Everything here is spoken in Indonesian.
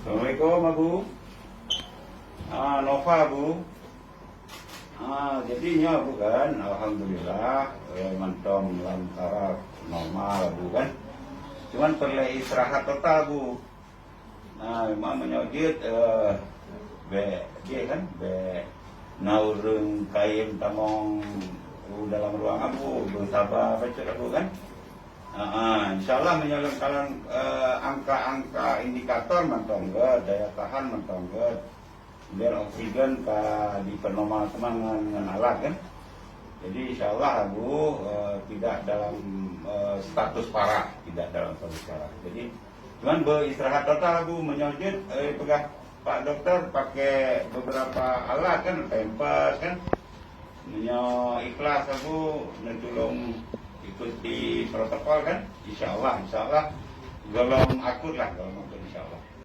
Assalamualaikum Abu. Nova Bu. Jadinya bukan, alhamdulillah mentom dalam taraf normal Bu kan. Cuman perlu istirahat total Bu. Memang menyojit dia kan naurung kain tamong dalam ruangan Bu, bersabar baca Bu kan. Insyaallah menyalurkan angka-angka indikator mentongget, daya tahan mentongget, biar oksigen di penormal dengan alat kan. Jadi insyaallah Bu tidak dalam status parah, Jadi cuman beristirahat total Bu, menyojit pegang Pak Dokter pakai beberapa alat kan, pempes kan, ikhlas aku mentolong ikuti protokol kan, insyaallah golong akut insyaallah.